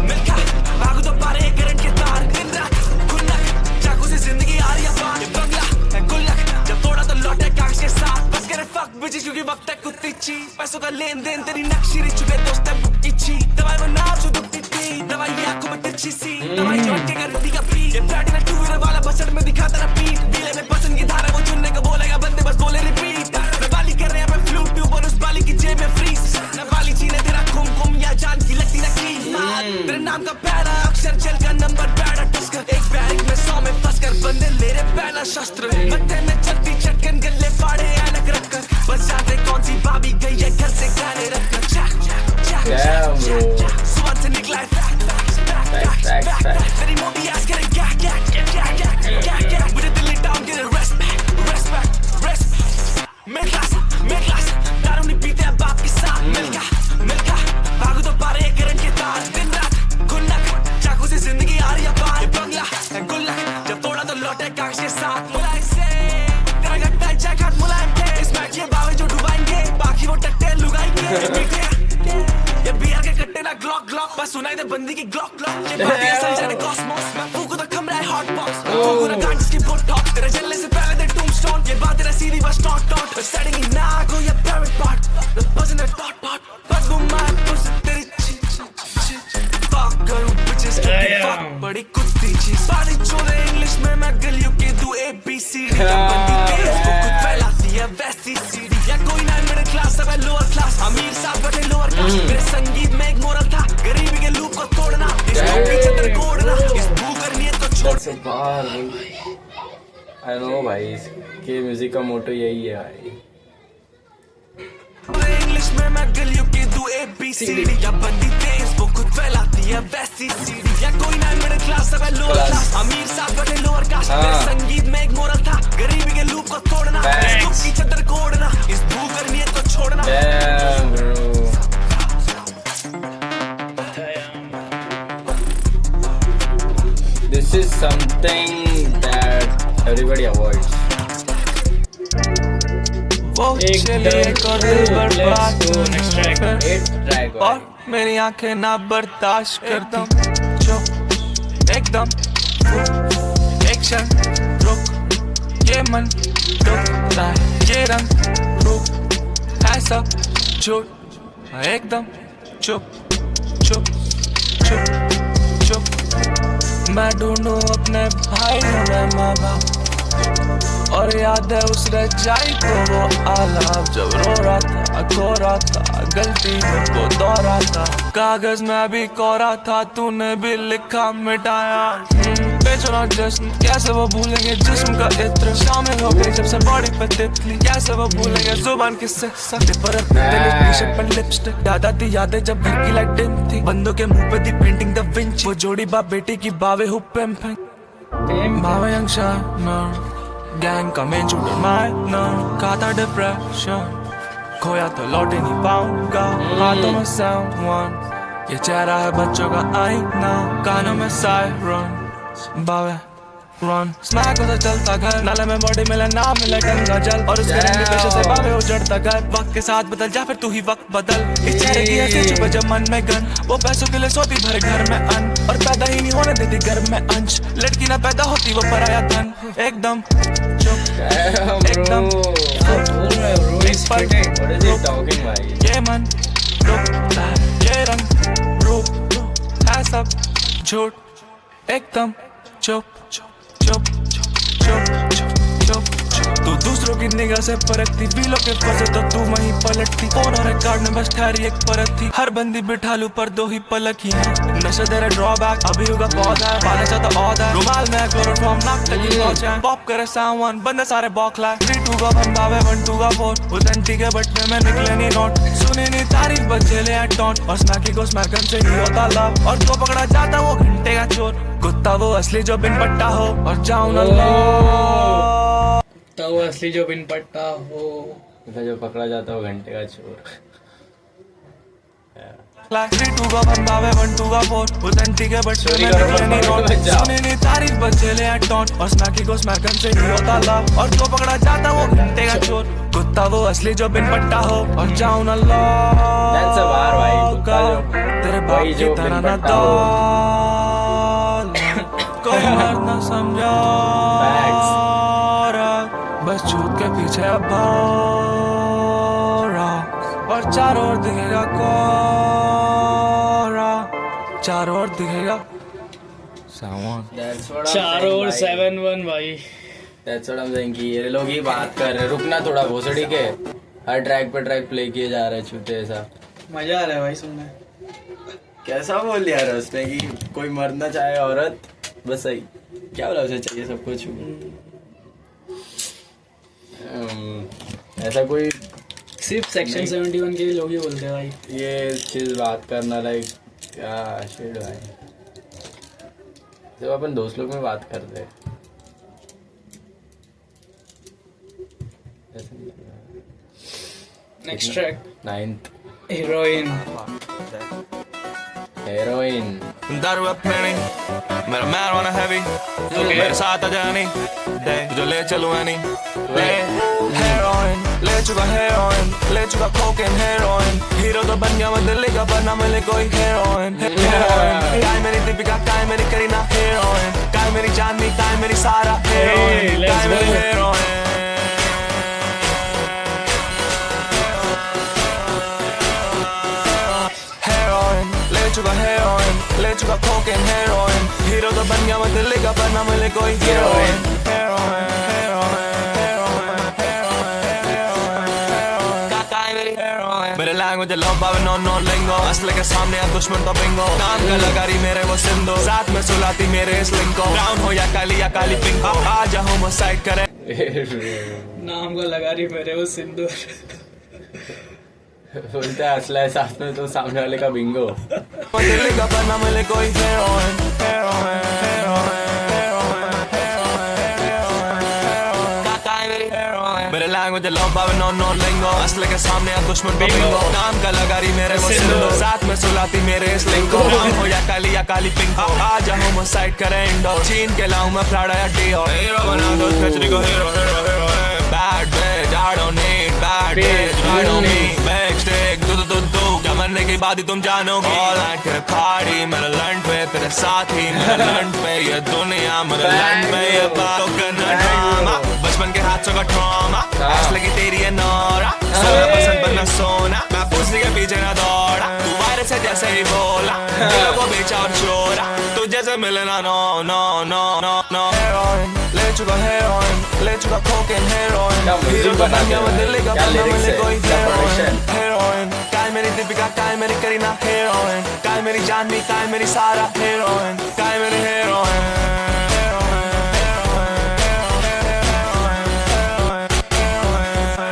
मिल्खा भागो तो पारे करंट के तार दिन रात गुल्लक चाकू से जिंदगी आ रही है बाहर बंगला गुल्लक जब तोड़ा तो लौटे कागज के साथ बस करे फक बिजी क्योंकि वक्त है कुत्ती ची पैसों का लेन देन तेरी नक्शी रिच चुके दोस्त है बुक इच्छी दवाई वो नाप जो दुखती थी दवाई आंखों में तिरछी सी दवाई जोड़ के करती का पी ये प्लैटिनम 2 व्हीलर वाला बसड़ में दिखाता ना पीठ दिले में पसंद की धारा वो चुनने को बोलेगा बंदे बस बोले रिपीट मैं बाली कर रहे हैं मैं फ्लूट ट्यूब और उस बाली की जेब में फ्रीज ना बाली चीने तेरा घुम या जान की लगती ना की तेरे नाम का पहला अक्षर जेल का नंबर बैडा टस्कर एक बैरिक में 100 में फंस कर बंदे ले रहे पहला शस्त्र मत्थे में चलती चटकन गले फाड़े ऐनक रखकर बस जाते कौन सी भाभी गई है घर से गाने रखकर सुबह से निकला है तेरी मोटी आस करे क्या मुझे दिल्ली टाउन के रेस्पेक्ट मिल्खा दारू नहीं पीते अब बाप के साथ मिल्खा भागो तो पारे करंट के तार दिन रात गुल्लक चाकू से जिंदगी आ रही है बाहर बंगला गुल्लक जब तोड़ा तो लौटे कागज के साथ मुलायम से तेरा गट्टा चेक हाथ मुलायम थे इस मैच ये बावे जो डुबाएंगे बाकी वो टट्टे लुगाएंगे ये बियर के कट्टे ना ग्लॉक बस सुनाई दे बंदी की ग्लॉक ये बातें असल जाने कॉस्मोस मैं फूकू तो कमरा है हॉट बॉक्स फूकू ना गांड जिसकी बोट टॉक तेरे जलने से पहले दे टूमस्टोन ये बात तेरा सीधी बस टॉट सेटिंग इन ना go या parrot pot the buzzing that pot but do my pussy तेरी fuck करूं bitches fuck बड़ी कुत्ती चीज सारी चोले इंग्लिश में मैं गलियों के दू ABCD बंदी तेज को कुछ फैलाती है वैसी सीडी या कोई ना मिडिल क्लास सब है लोअर क्लास अमीर साहब बैठे लोअर क्लास मेरे संगीत में एक मोरल था गरीबी के लूप को तोड़ना इसको पीछे तेरे कोड़ना इस भूख नीयत को छोड़ से बाहर आई नो भाई के म्यूजिक का मोटो यही है भाई इंग्लिश में मैं गलियों के दू ABCD या बंदी तेज वो खुद फैलाती है वैसी सीढ़ी या कोई ना मिडिल क्लास सब लोअर क्लास अमीर साथ बैठे लोअर कास्ट मेरे संगीत में एक मोरल था गरीबी के लूप को तोड़ना इस दुख की चदर को ओढ़ना इस भूख और नियत को छोड़ना Damn, bro. This is something that everybody avoids. वो चले कर दिल बर्बाद Next track. और मेरी आंखें ना बर्दाश्त करती चुप एकदम एक क्षण रुक ये मन डूबता है ये रंग रूप ऐसा झूठ एकदम चुप चुप चुप चुप मैं ढूंढूं अपने भाई में माँ बाप और याद है उस रजाई को वो आलाप जब रो रहा था खो रहा था गलती को दोहरा था कागज में भी कोरा था तूने भी लिखा मिटाया बेचना जश्न कैसे वो भूलेंगे जिस्म का इत्र शामिल हो गई जब से बॉडी पे तितली कैसे वो भूलेंगे जुबान किससे सकते पर टी-शर्ट पर लिपस्टिक याद आती यादें जब घर की लाइट डिम थी बंदों के मुंह पे दी पेंटिंग द विंच वो जोड़ी बाप बेटी की बावे हु पिंपिंग बावे यंग शाइनर गैंग का मेन शूटर माइनर खाता डिप्रेशन खोया तो लौट ही नहीं पाऊंगा हाथों में सावन ये चेहरा है बच्चों का आईना कानों में सायरन बावे रन स्मैक होता चलता घर नाले में बॉडी मिले ना मिले गंगा जल और उसके रंग में पेशे से बावे उजड़ता घर वक्त के साथ बदल जा फिर तू ही वक्त बदल इस चेहरे की ऐसी चुपे जब मन में गन वो पैसों के लिए सोती भरे घर में अन्न और पैदा ही नहीं होने देती घर में अंश लड़की ना पैदा होती वो पराया धन एकदम चुप एकदम ये मन रुकता है ये रंग रूप है सब झूठ एकदम चुप चुप चुप चुप चुप चुप तू दूसरों की निगाह से परखती बीलों के फंसे तो तू वहीं पलटती फोन और कार्ड में बस ठहरी एक परत थी हर बंदी बिठा लू पर दो ही पलक ही है नशे तेरे ड्रॉबैक अभी होगा पौधा पाना चाहता औधा रुमाल में क्लोरोफॉर्म नाक तक ही पहुंचा पॉप करे सावन बंदे सारे बॉकला 3 2 का 1 बावे 1 2 का 4 उस एंटी के बटने में निकले नहीं नोट सुने नहीं तारीफ बच्चे ले एट डॉट और स्नैकी को स्मैकन से ही होता लव और तो पकड़ा जाता वो घंटे का चोर कुत्ता वो असली जो बिन पट्टा हो और जाऊं ना तो वो असली जो बिन पट्टा हो जो पकड़ा जाता है वो घंटे का चोर 3 2 का 1 बावे 1 2 का 4 उस एंटी के बटने में निकले नहीं नोट सुने नहीं तारीफ बच्चे ले एट डॉट और स्नैकी को स्मैकन से ही होता लव और तो पकड़ा जाता वो घंटे का चोर कुत्ता वो असली जो बिन पट्टा हो और जाऊं ना That's a bar भाई कुत्ता जो तेरे बाप की तरह ना दो कोई मर्द ना समझा बस झूठ के पीछे अब भौरा और चारों ओर दिखेगा कोरा चारों ओर दिखेगा सावन चारों ओर 7-1 भाई That's what I'm saying कि ये लोग ही बात कर रहे रुकना थोड़ा भोसड़ी के हर ट्रैक पे ट्रैक प्ले किए जा रहे छूते ऐसा मजा आ रहा है भाई सुनने कैसा बोल दिया यार उसने कि कोई मरना चाहे औरत बस सही क्या बोला उसे चाहिए सब कुछ ऐसा कोई सिर्फ सेक्शन 71 के लोग ही बोलते हैं भाई ये चीज बात करना लाइक क्या शिट भाई जब अपन दोस्त लोग में बात करते हैं next track 9th heroine heroin दारू अपनी मेरा मैरिजुआना हैवी मेरे साथ आ जानी जो ले चलूं एनी हेरोइन ले चुका हेरोइन ले चुका कोकेन हेरोइन हीरो तो बन गया मैं दिल्ली का पर ना मिले कोई हेरोइन हेरोइन काय मेरी दीपिका काय मेरी करीना हेरोइन काय मेरी चांदनी काय मेरी सारा हेरोइन काय मेरी हेरोइन ले चुका हेरोइन ले चुका कोकेन हेरोइन हीरो तो बन गया मैं दिल्ली का पर ना मिले कोई हेरोइन हेरोइन मेरे लैंग्वेज लो बावे नो नो लिंगो असले के सामने अब दुश्मन तो बिंगो नाम का लगारी मेरे वो सिंधो साथ में सुलाती मेरे इस लिंको ब्राउन हो या काली पिंक आ जा होमोसाइड करे नाम को लगा रही मेरे वो सिंदूर बोलता है असला है साथ में तो सामने वाले का बिंगो. दिल्ली का पन्ना मिले कोई heroin, heroin, heroin, heroin, heroin. मेरे लैंग्वेज लव पावे नो लिंगो असले के सामने आ दुश्मन को बिंगो नाम का लगारी मेरे वो सिंदो साथ में सुलाती मेरे इस लिंगो हो या काली पिंको आ जा होमोसाइड करे इंडो चीन के लाऊं मैं प्राडा या डियो हीरो बना दो खचरी को hero bad bitch I don't need bad bitch I don't need backstage do क्या मरने की बात ही तुम जानोगे all night के खाड़ी मेरे लंड पे तेरे साथी मेरे लंड पे ये दुनिया मेरे लंड पे ये बातों करना ड्रामा बचपन के हाथों का ट्रॉमा ऐश लगी तेरी है नौरा सोना पसंद पर मैं सोना मैं पुसी के पीछे ना दौड़ा तू वायरस है जैसे ही बोला दिलों को बेचा और चोरा तुझे से मिलना no heroin ले चुका heroin ले चुका cocaine heroin हीरो तो बन गया मैं दिल्ली का बंदा मिले कोई heroin काय मेरी दीपिका काय मेरी करीना heroin काय मेरी जानवी काय मेरी सारा heroin काय मेरी heroin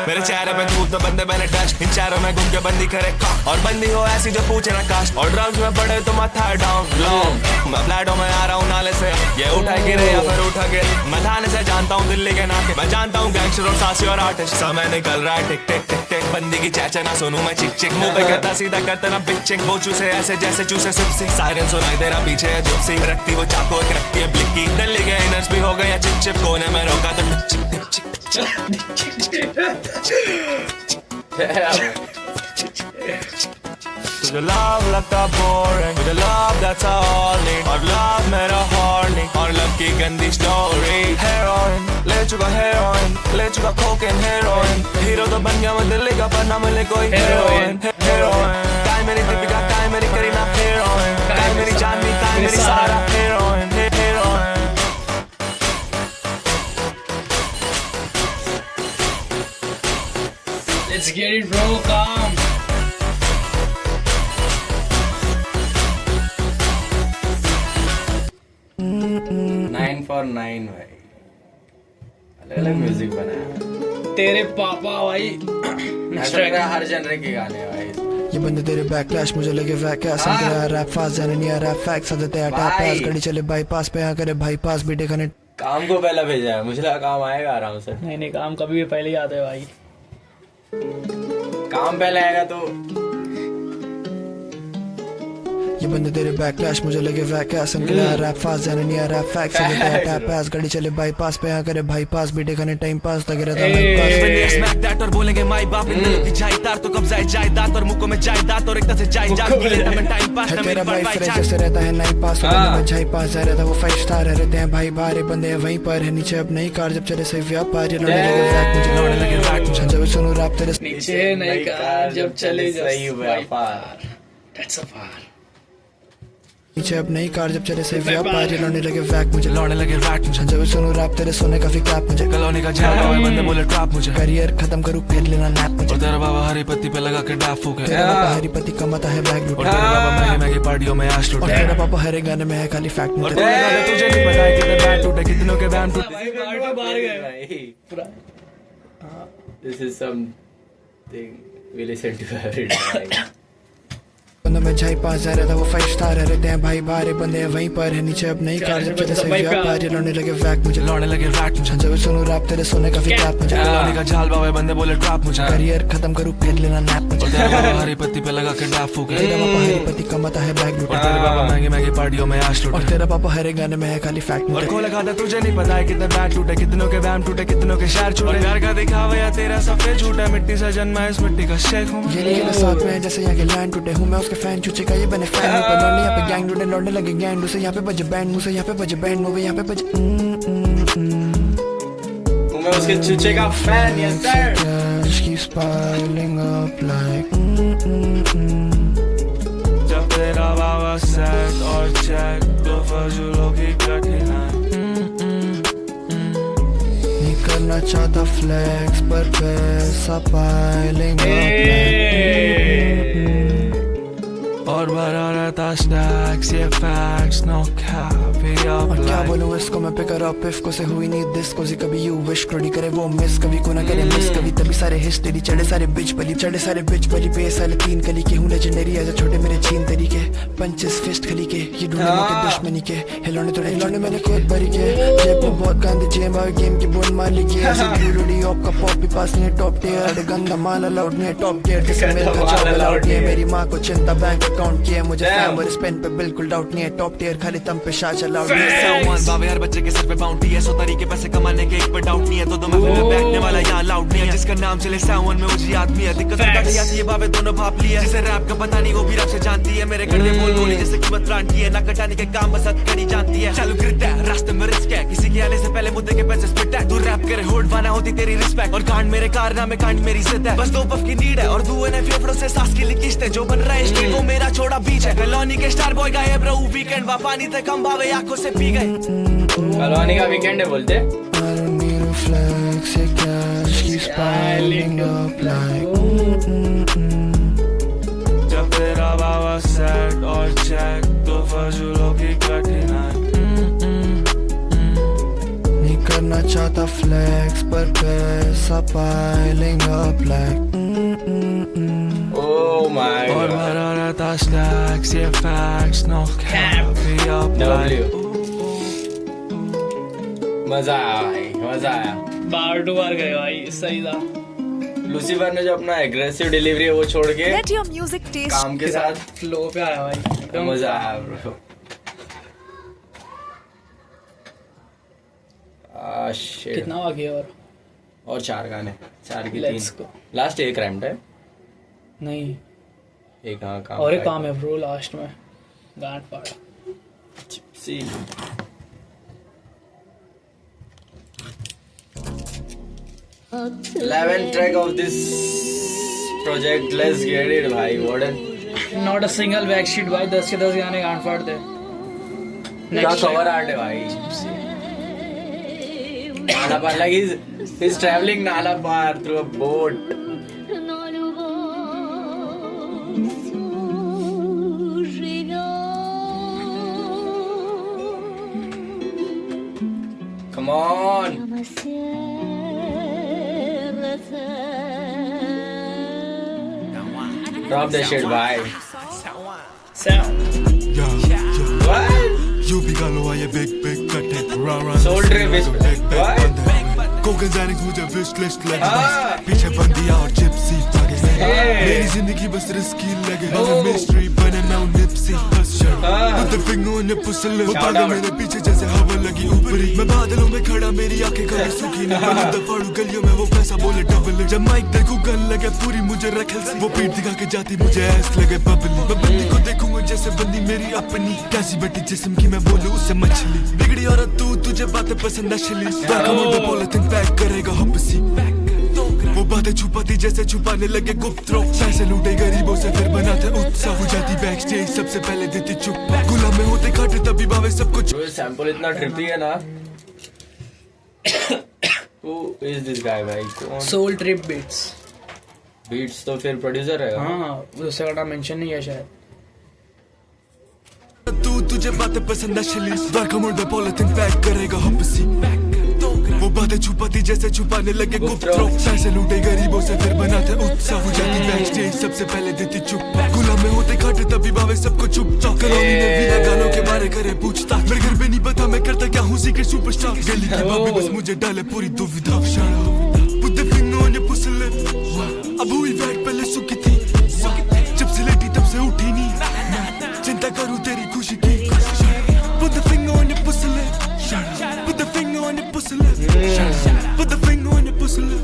मेरे चेहरे पे धूप तो बंदे मैंने टच इन चारों में घूम के बंदी करे और बंदी हो ऐसी जो पूछे ना काश और ड्रम्स में पड़े तो माथा डाउन लॉन्ग मैं फ्लैटों में आ रहा हूँ नाले से ये उठा गिरे या फिर उठा के मैं थाने से जानता हूँ दिल्ली के नाके मैं जानता हूँ गैंगस्टर और सासी और आर्टिस्ट समय निकल रहा है टिक टिक टिक टिक बंदी की चैचा ना सुनूं मैं चिक चिक मुंह पे करता सीधा करता ना बिक चिक वो चूसे ऐसे जैसे चूसे सिप्सी सायरन सुनाई दे रहा पीछे जिप्सी रखती वो चाकू एक रखती है ब्लिकी दिल्ली के इनर्स भी हो गया चिप चिप कोने में रोका तो तुझे love लगता boring मुझे love that's all need और love मेरा horny और love की गंदी story heroin ले चुका heroin ले चुका cocaine heroin हीरो तो बन गया मैं दिल्ली का पर ना मिले कोई heroin काय मेरी दीपिका काय मेरी करीना heroin काय मेरी जानवी काय मेरी सारा heroin Let's get it bro, calm. Nine for nine भाई अलग अलग म्यूजिक बनाया तेरे पापा भाई ऐसा लग रहा है हर जनरे के गाने भाई ये बंदे तेरे बैकलैश मुझे लगे वैकैस हम तेरा रैप फास्ट जाने नहीं आ रहा फैक्स सब तेरा टैप पास गाड़ी चले बाईपास पे यहाँ करे भाई पास बीटे खाने काम को पहला भेजा है मुझे लगा काम आएगा आराम से नहीं काम कभी भी पहले ही आता है भाई काम पहले आएगा तो ये बंदे तेरे बैकलैश मुझे लगे वैकैस हम तेरा रैप फास्ट जाने नहीं आ रहा फैक्स सब तेरा टैप पास गाड़ी चले बाईपास पे यहाँ करे भाई पास बीटे खाने टाइम पास तक रहता है स्मैक दैट और बोलेंगे माई बाप इन दिलों की जायदार तो कब जाए जायदाद और मुंह में जायदाद और एक तरह से जायदाद की लेता मैं टाइम पास ना तेरा मेरी भाई बाई फ्रेश जैसे रहता है नाइट पास में झाई पास जा रहा था वो 5 स्टार रहते हैं भाई बाहर बंदे वहीं पर है नीचे अब नई कार जब चले सही व्यापार लौटने लगे रैक मुझे लौटने लगे रैक जब सुनो रैप तेरे नीचे नहीं कार जब चले सही व्यापार That's a far. नीचे अब नई कार जब चले सही व्यापार लौटने लगे वैक मुझे लौटने लगे रैक मुझे जब सुनो रैप तेरे सोने का कैप मुझे कॉलोनी का झाड़ बंदे बोले ट्रैप मुझे करियर खत्म करूं फिर लेना नैप मुझे तेरा बाबा हरी पत्ती पे लगा के डैफ हो गया तेरा बाबा हरी पत्ती कमाता है बैग लूट तेरा बाबा महंगे पार्टियों में ऐश लूट तेरा पापा हरे गाने में है खाली फैक्ट मुझे तुझे नहीं पता है कितने बैट टूटे कितनों के बैम टूटे बाहर गए पूरा This is something we listen to every day. बंदों में झाई पास जा रहा था वो 5 स्टार रहते हैं भाई बाहर बंदे वहीं पर है नीचे अब नई कार जब चले सही व्यापार लौटने लगे वैक मुझे लौटने लगे रैक मुझे जब सुनो रैप तेरे सोने का कैप मुझे कॉलोनी का झाल बाबा बंदे बोले ट्रैप मुझे करियर खत्म करूं फिर लेना नैप मुझे तेरा बाबा हरी पत्ती पे लगा के डैफ हो गया तेरा पापा हरी पत्ती कमाता है बैग लूट तेरा बाबा महंगे पार्टियों में ऐश लूट और तेरा पापा हरे गाने में है खाली फैक्ट मुझे खोला खाता तुझे नहीं पता है कितने बैट टूटे कितनों के बैम टूटे कितनों के शहर छूटे प्यार का दिखावा या तेरा सफेद झूठा मिट्टी से जन्मा इस मिट्टी का शेख हूं ये नहीं के साथ में जैसे यहाँ के लैंड टूटे हूं मैं उसके फैन चूचे का ये बने फैन पर लौटने यहाँ पे गैंग टूटे लौटने लगे गैंग से यहाँ पे बजे बैंड मुझसे यहाँ पे बजे बैंड मूवी यहाँ पे बजे मैं उसके चूचे का fan yes sir Cash keeps piling up like जब तेरा बाबा सेट और चेक तो फजूलों की कठिनाई नहीं करना चाहता फ्लेक्स पर पैसा piling up like और और भरा रहता stacks, ये facts, no cap, ये up और क्या like बोलूं इसको मैं pick her up if को से हुई नहीं disco सी कभी you wish क्रोडी करे वो miss कभी को ना करे miss कभी तभी सारे history चढ़े सारे bitch बली पे साले 3 कली के हूँ legendary आजा छोटे मेरे छीन तरीके punches fist खली के ये ढूंढने मौके दुश्मनी के हिलौने मैंने खुद भरी के जेब में बहुत गांधी जेब और गेम की बोल मार ली के ऐसे ड्यूलडी ऑफ का पॉप भी पास नहीं टॉप टियर गंदा माल अलाउड नहीं टॉप गियर जिससे मेरे का जॉब अलाउड नहीं मेरी माँ को चिंता बैंक अकाउंट किया मुझे फैम और स्पेन पे बिल्कुल डाउट नहीं है टॉप टियर खाली तम पे शाच अलाउड नहीं है सामान बावे हर बच्चे के सर पे बाउंटी है 100 तरीके पैसे कमाने के एक पे डाउट नहीं है तो मैं फिर बैठने वाला यहाँ लाउड नहीं है जिसका नाम चले सावन में मुझे आदमी है दिक्कत उठाती आती है बावे दोनों भाप लिया जिसे रैप का पता नहीं वो भी रैप से जानती है मेरे गड्ढे बोल बोली जैसे कीमत रांटी है ना कटाने के काम बस कड़ी जानती है चालू गिरता है रास्ते में रिस्क है किसी के आने से पहले मुद्दे के पैसे स्पिट है तू रैप करे होल्ड वाना होती तेरी रिस्पेक्ट और कांड मेरे कारनामे कांड मेरी जिद है बस 2 पफ की नीड है और दुए ने फेफड़ों से सांस की लिखित है जो बन रहा है स्ट्रीट वो मेरा छोड़ा बीच है कॉलोनी के स्टार बॉय गायब ब्रो वीकेंड वापानी तक कम बावे आंखों से पी गए कॉलोनी का वीकेंड है बोलते I don't need a flex, ये cash keeps piling up like जब तेरा बाबा सेट और चेक तो फजूलों की कठिनाई नहीं करना चाहता flex पर पैसा piling up like Oh my और god. भरा रहता stacks, ये facts, no cap, ये up like W. मजा आया भाई, मजा आया. बार टू बार गए भाई, सही था. लूसीफर ने जो अपना एग्रेसिव डिलीवरी है वो छोड़ के Let your music taste. काम के साथ फ्लो पे आया भाई एकदम. मजा आया ब्रो. शिट. कितना बाकी है और 4 गाने, 4 की Let's 3. go. लास्ट एक रैम्ड है. नहीं एक हाँ काम. और एक काम है ब्रो लास्ट में गांठ फाड़ा. सी. Eleventh track of this project. Let's get it, भाई. What a not a single back sheet भाई. 10 के 10 गाने गांठ फाड़ दे. क्या कवर आर्ट है भाई. नाला पार like he's traveling नाला पार through a boat. Come on. Drop the shit, bye. What? You भी गालो आये big कटे run Soul Trip is what? Konkan जैनिक्स मुझे विश लिस्ट लगे पीछे बंदियां और जिप्सी भागे मेरी जिंदगी बस रिस्की लगे मिस्ट्री बने मैं हूँ निप्सी बस Put the finger on your pussy lip वो पागल मेरे पीछे जैसे हवा लगी ऊपरी मैं बादलों में खड़ा मेरी आंखें कभी सूखी नहीं मैं दफाड़ू गलियों में वो पैसा बोले डबल जब माइक देखूं गन लगे पूरी मुझे रखल सी वो पीठ दिखा के जाती मुझे ऐस लगे बबली मैं बंदी को देखूंगा जैसे बंदी मेरी अपनी कैसी बेटी जिस्म की मैं बोलूं उससे मछली बिगड़ी औरत तू तुझे बातें पसंद नशली पॉलिथिन पैक करेगा हपसी वो बातें छुपाती जैसे छुपाने लगे गुप्त रोग पैसे लूटे गरीबों से फिर बनाते उत्साह हो जाती बैक स्टेज सबसे पहले देती चुप गुलाम में होते खाते तभी बावे सब कुछ जो सैंपल इतना ट्रिपी है ना. Who is this guy भाई? कौन? Soul trip beats. Beats तो फिर प्रोड्यूसर है. हाँ दूसरे का नाम मेंशन नहीं है शायद. तू तुझे बातें पसंद नशली welcome on the polythene pack करेगा हपसी वो बातें छुपाती जैसे छुपाने लगे गुप्त रोग पैसे लूटे गरीबों से फिर बनाते उत्साह हो जाती बैक स्टेज सबसे पहले देती चुप गुलाम में होते खाते तभी बावे सबको चुप कॉलोनी में बिना गानों के बारे करे पूछता मेरे घर पे नहीं पता मैं करता क्या हूँ सीक्रेट सुपरस्टार गली की भाभी बस मुझे डाले पूरी दुविधा Put the finger on your pussy lip अब हुई बैठ पहले सुखी थी जब से लेटी तब से उठी नहीं चिंता करूँ तेरी खुशी की Put the finger on your pussy lip Put the finger on your pussy lip Put the finger on your pussy lip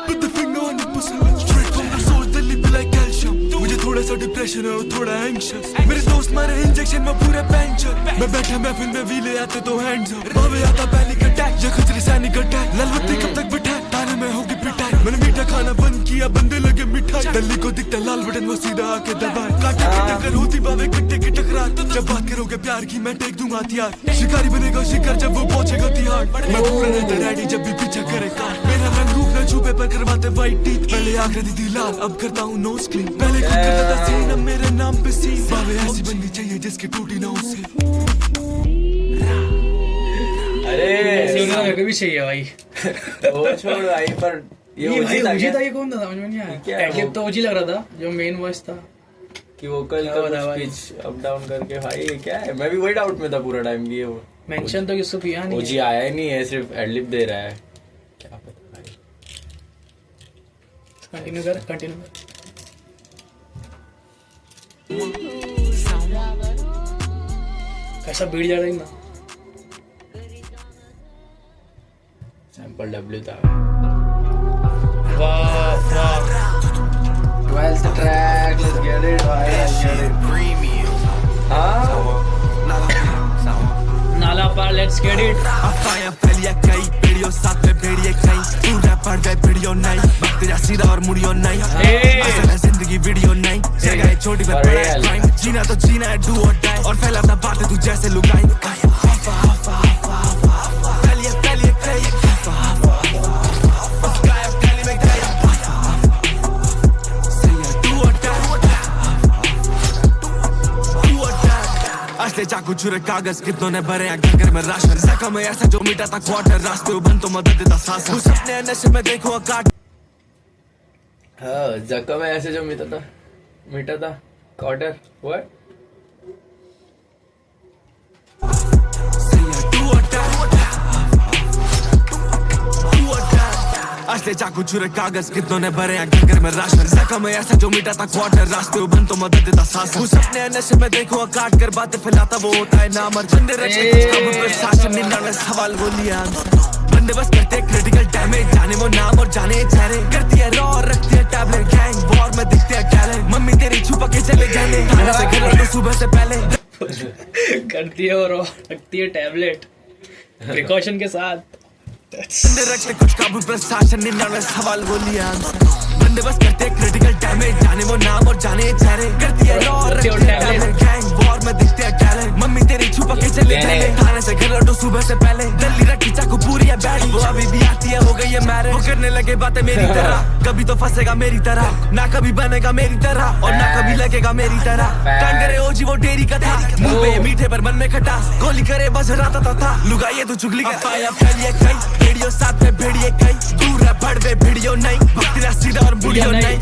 Put the finger on your pussy lip Straight from the source Delhi पे like calcium मुझे थोड़ा सा depression है और थोड़ा anxious मेरे दोस्त मारे इंजेक्शन में पूरे पंचर मैं बैठा महफिल में व्हीले आते तो हैंड्स अप बावे आता पैनिक अटैक या खचरी सैनिक अटैक लालबत्ती कब तक बिठाए ताने में होगी पिटाई मैंने मीठा खाना बंद किया बंदे लगे मिठाई दिल्ली को दिखता लाल बटन वो सीधा आके दबाए काटे की टक्कर होती बावे कट्टे की टकरार जब बात करोगे प्यार की मैं टेक दूंगा हथियार शिकारी बनेगा शिकार जब वो पहुंचेगा तिहाड़ मैं पूरा रहता रेडी जब भी पीछा करे कार मेरा रंग रूप न छू पेपर करवाते वाइट टीथ, पहले आकृति थी लाल अब करता हूँ नोज क्लीन, पहले खुद करता था सीन अब मेरे नाम पे सीन, बाबे ऐसी बननी चाहिए जिसकी टूटी ना उसे। अरे मेरे को भी चाहिए भाई। वो छोड़ भाई, पर ये भाई था ओजी क्या? था, ये कौन था समझ में नहीं आया। क्या एडलिप वो? तो ओजी लग रहा था जो मेन वॉइस था कि वोकल क्या का बता भाई? पिच अप डाउन करके भाई ये क्या है? मैं भी वही डाउट में था पूरा टाइम की ये वो मेंशन तो किसको किया नहीं ओजी आया ही नहीं है, सिर्फ एडलिप दे रहा है, क्या पता भाई। कंटिन्यू कर कंटिन्यू कर। कैसा बीट जा रहा है ना। सैंपल डब्ल्यू था। वाह वाह 12th track, let's get it भाई, let's get it. हाँ नाला पार, लेट्स गेट इट। अफवाहें फैलिया कई, वीडियो साथ में भेड़िए कई, तू रैप पढ़ गए वीडियो नहीं, वक्त जा सीधा और मुड़ियो नहीं, असल है जिंदगी वीडियो नहीं, जगह है छोटी पर बड़ा है क्राइम, जीना तो जीना है डू और डाई, और फैलाता बातें तू जैसे लुगाई, फैलिया फैलिया कई, असले चाकू छुरे कागज कितनों ने भरे हैं घर में राशन, जख्म में ऐसा जो मिटा था क्वार्टर, रास्ते बंद तो मदद देता सांस, कुछ अपने नशे में देखो काट। हाँ जख्म है ऐसे जो मिटा था क्वार्टर व्हाट। असले चाकू छुरे कागज कितनों ने भरे हैं घर में राशन, जख्म में ऐसा जो मिटा था क्वार्टर, रास्ते बंद तो मदद देता सांस, कुछ अपने नशे में देखो काट कर बातें फैलाता वो होता है नामर, बंदे रचते कुछ काबू प्रशासन 99 सवाल वो लिया बंदे बस करते क्रिटिकल डैमेज, जाने वो नाम और जाने चेहरे, करती है रॉ और रखती है टैबलेट, गैंग वॉर में दिखते हैं टैलेंट, मम्मी तेरी छुपा के चले जाने थाने से घर लौटो सुबह से पहले, करती है और रखती है टैबलेट प्रिकॉशन के साथ। बंदे रखते कुछ काबू प्रशासन 99 सवाल वो लिया बंदे बस करते क्रिटिकल डैमेज, जाने वो नाम और जाने चेहरे, करती है रॉ और रखती है टैबलेट, गैंग वॉर में दिखते हैं टैलेंट, मम्मी तेरी छुपा के चले जाने थाने से घर लौटो सुबह से पहले, दिल्ली रखी चाकू पूरी है बैडी, वो अभी भी आती है हो गई है मैरिज, वो करने लगे बातें मेरी तरह, कभी तो फंसेगा मेरी तरह, ना कभी बनेगा मेरी तरह और ना कभी लगेगा मेरी तरह, कान करे ओजी वो डेरी का था, मुंह पे ये मीठे पर मन में खटास, गोली करे बस राता था लुगाइए तू चुगली का पाया फैलिए कई, वीडियो साथ में भेड़िए कई, दूर है बढ़ गए वीडियो नहीं, भक्ति ना सीधा और बुढ़ियो नहीं,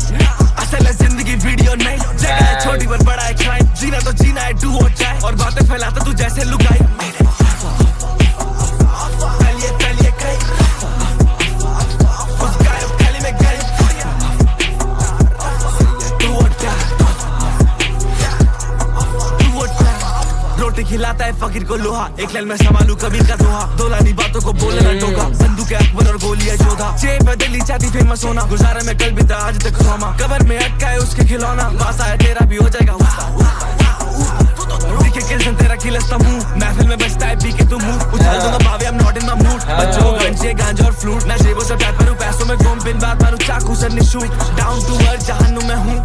असल है जिंदगी वीडियो नहीं, जगह है छोटी पर बड़ा है क्राइम, जीना तो जीना है डू और डाई, और बातें फैलाता तू जैसे लुगाई, फैलिए फैलिए कई, उस गायब गली में गई, डू और डाई, डू और डाई, रोटी खिलाता है फकीर को लोहा, एक लाइन में संभालू कबीर का दोहा, दोलानी बातों को बोलना टोका, बंदूक है अकबर और गोली है जोधा, जेब बदली चाहती फेमस होना, गुजारा में कल भी था आज तक रोमा, कबर में अटका है उसके खिलौना, पास आया तेरा भी हो जाएगा दिखे किल्सन तेरा खिलस्ता मुंह, महफिल में बजता है पी के तू मुंह, उछाल दूंगा भावे I'm not in my mood, बच्चों गंजे गांजा और फ्लूट, मैं जेबों से पैक करूं पैसों में घूम पिन बात मारूं चाकू से निशूट, डाउन टू अर्थ जहन्नुम में हूं,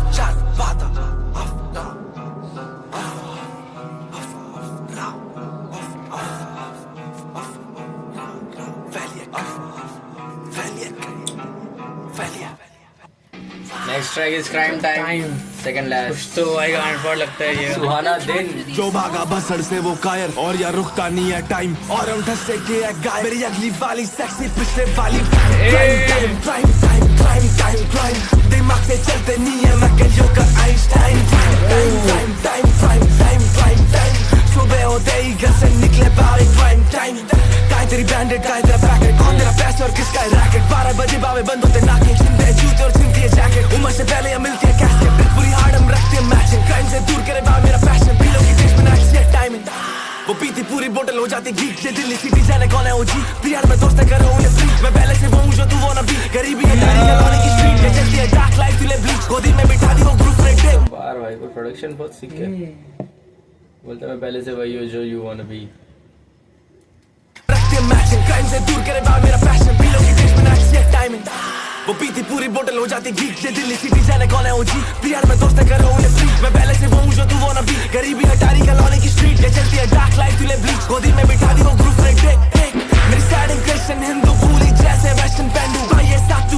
next track is crime time, second कुछ लास्ट, तो भाई गांड फाड़ लगता है ये। सुहाना दिन, जो भागा बसड़ से वो कायर और या रुकता नहीं है टाइम, और हम ठस्से के है गाय, मेरी अगली वाली सेक्सी पिछले वाली, crime time time time time time, दिमाग से चलते नहीं है मैं कलियों का Einstein, time time time time time time time, सुबह होते ही घर से निकले बाहर क्राइम टाइम, काय तेरी ब्रांडेड काय तेरा पैकेट, कौन तेरा पैसे और किसका है रैकेट, 12 बजे बावे बंद होते नाके, छिंदे जूते और छिंदी है जैकेट, उम्र से पहले यहाँ मिलती है कैसेट, पूरी हार्ड हम रखते हैं मैचिंग, क्राइम से दूर करे बाव मेरा पैशन, पीलो की देश में ना एक्सीडेंट टाइमिंग, वो पीती पूरी बोतल हो जाती घी, ये दिल्ली सिटी जाने कौन है ओजी, बिहार में दोस्त करो उन्हें फ्री, मैं पहले से वो हूँ जो तू वो ना भी, गरीबी है तारी गलाने की स्ट्रीट, ये चलती है डार्क लाइफ तुले ब्लीच, गोदी में बिठा दी वो ग्रुप रेड डे, बार भाई को प्रोडक्शन बहुत सिक है, बोलता मैं पहले से वही हूँ जो यू वांट बी, रखते हैं मैचिंग, क्राइम से दूर करे बाव मेरा पैशन, पीलो की देश में ना एक्सीडेंट टाइमिंग, वो पीती पूरी बोतल हो जाती घी, ये दिल्ली सिटी जाने कौन है ओजी, बिहार में दोस्त करो उन्हें फ्री, मैं पहले से वो हूँ जो तू वो ना भी, गरीबी है तारी गलाने की स्ट्रीट, ये चलती है डार्क लाइफ तुले ब्लीच, गोदी में बिठा दी वो ग्रुप रेड डे, मेरी सैड क्रिश्चियन हिंदू पूरी जैसे वेस्टर्न पेंडू, भाई ये साथ तू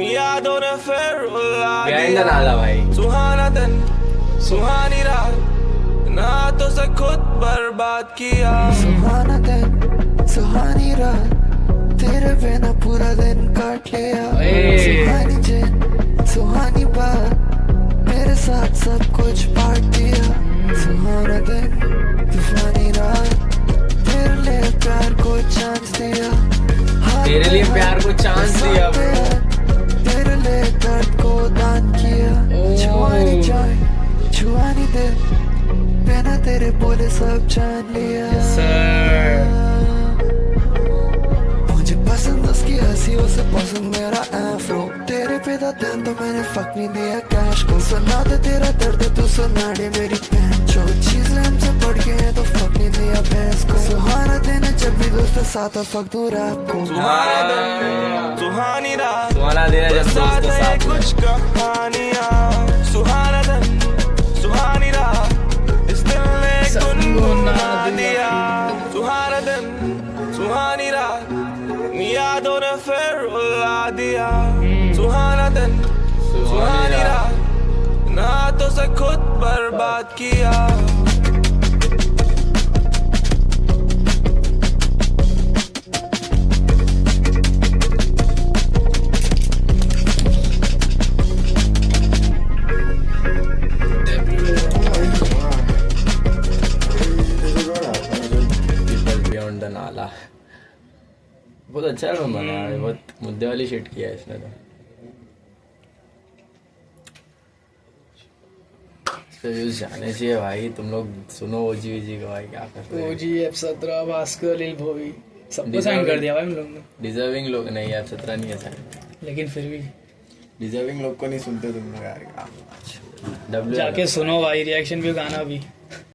यादों ने फिर रुला Behind the दिया नाला भाई. सुहाना दिन सुहानी रात ना तो से खुद बर्बाद किया सुहाना दिन सुहानी रात तेरे बिना पूरा दिन काट लिया सुहानी दिन सुहानी बात मेरे साथ सब कुछ बांट दिया सुहाना दिन तूफानी रात तेरे लिए प्यार को चांस दिया तेरे लिए प्यार को चांस दिया तेरे लिए दर्द को दान किया छुआनी जाए छुआनी दिल बिना तेरे बोले सब जान लिया मुझे पसंद उसकी हंसी उसे पसंद मेरा एफ्रो तेरे पे था ध्यान तो मैंने फक नहीं दिया कैश को सुना दे तेरा दर्द तू सुना दे मेरी बहन जो चीजें हमसे बढ़ गए हैं तो फक नहीं दिया भैंस को सुहाना दिन जब भी दोस्त साथ और फक दूं रात को सुहाना दिन सुहानी रात सुहाना दिन जब दोस्त साथ है साथ में. कुछ कहानियाँ सुहाना दिन सुहानी रात इस दिल ने गुनगुना दिया सुहाना दिन सुहानी रात यादों ने फिर रुला दिया सुहाना दिन सुहानी रात ना तो से खुद बर्बाद किया Beyond the नाला बहुत अच्छा एल्बम बना है. बहुत मुद्दे वाली शिट किया है इसने तो. इसके व्यूज जाने चाहिए भाई. तुम लोग सुनो ओजी वीजी का भाई क्या कर रहे हो. ओजी F17 भास्कर लिल भोवी सबको साइन कर दिया भाई हम लोग ने डिजर्विंग लोग नहीं है. 17 नहीं है साइन. लेकिन फिर भी डिजर्विंग लोग को नहीं सुनते तुम लोग यार. जाके सुनो भाई रिएक्शन भी गाना भी